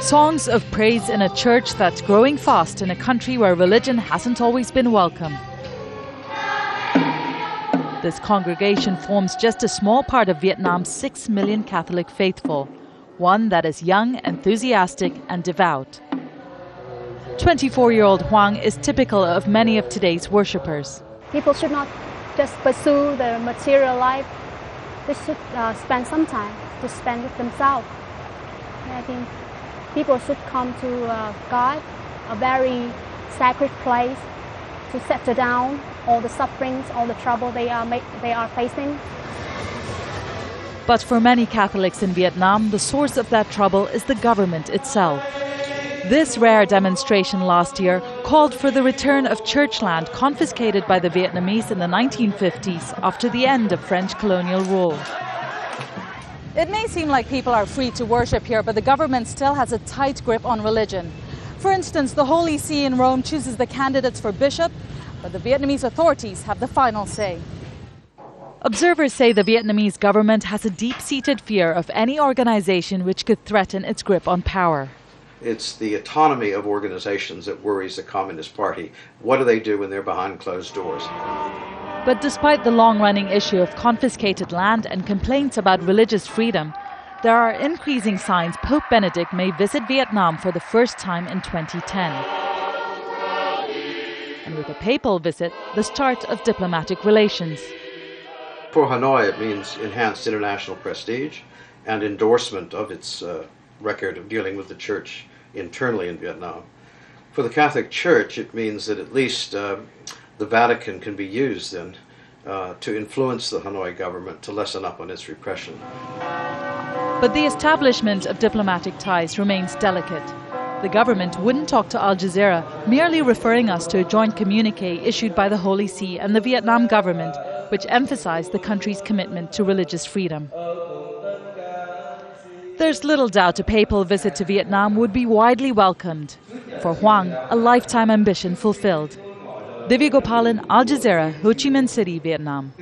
Songs of praise in a church that's growing fast in a country where religion hasn't always been welcome. This congregation forms just a small part of Vietnam's 6 million Catholic faithful, one that is young, enthusiastic and devout. 24-year-old Hoang is typical of many of today's worshippers. People should not just pursue the material life. They should spend some time to spend with themselves. And I think people should come to God, a very sacred place, to settle down all the sufferings, all the trouble they are facing. But for many Catholics in Vietnam, the source of that trouble is the government itself. This rare demonstration last year called for the return of church land confiscated by the Vietnamese in the 1950s after the end of French colonial rule. It may seem like people are free to worship here, but the government still has a tight grip on religion. For instance, the Holy See in Rome chooses the candidates for bishop, but the Vietnamese authorities have the final say. Observers say the Vietnamese government has a deep-seated fear of any organization which could threaten its grip on power. It's the autonomy of organizations that worries the Communist Party. What do they do when they're behind closed doors? But despite the long-running issue of confiscated land and complaints about religious freedom, there are increasing signs Pope Benedict may visit Vietnam for the first time in 2010. And with a papal visit, the start of diplomatic relations. For Hanoi, it means enhanced international prestige and endorsement of its record of dealing with the church internally in Vietnam. For the Catholic Church, it means that at least the Vatican can be used then to influence the Hanoi government to lessen up on its repression. But the establishment of diplomatic ties remains delicate. The government wouldn't talk to Al Jazeera, merely referring us to a joint communiqué issued by the Holy See and the Vietnam government, which emphasized the country's commitment to religious freedom. There's little doubt a papal visit to Vietnam would be widely welcomed. For Hoang, a lifetime ambition fulfilled. Divya, Gopalan, Al Jazeera, Ho Chi Minh City, Vietnam.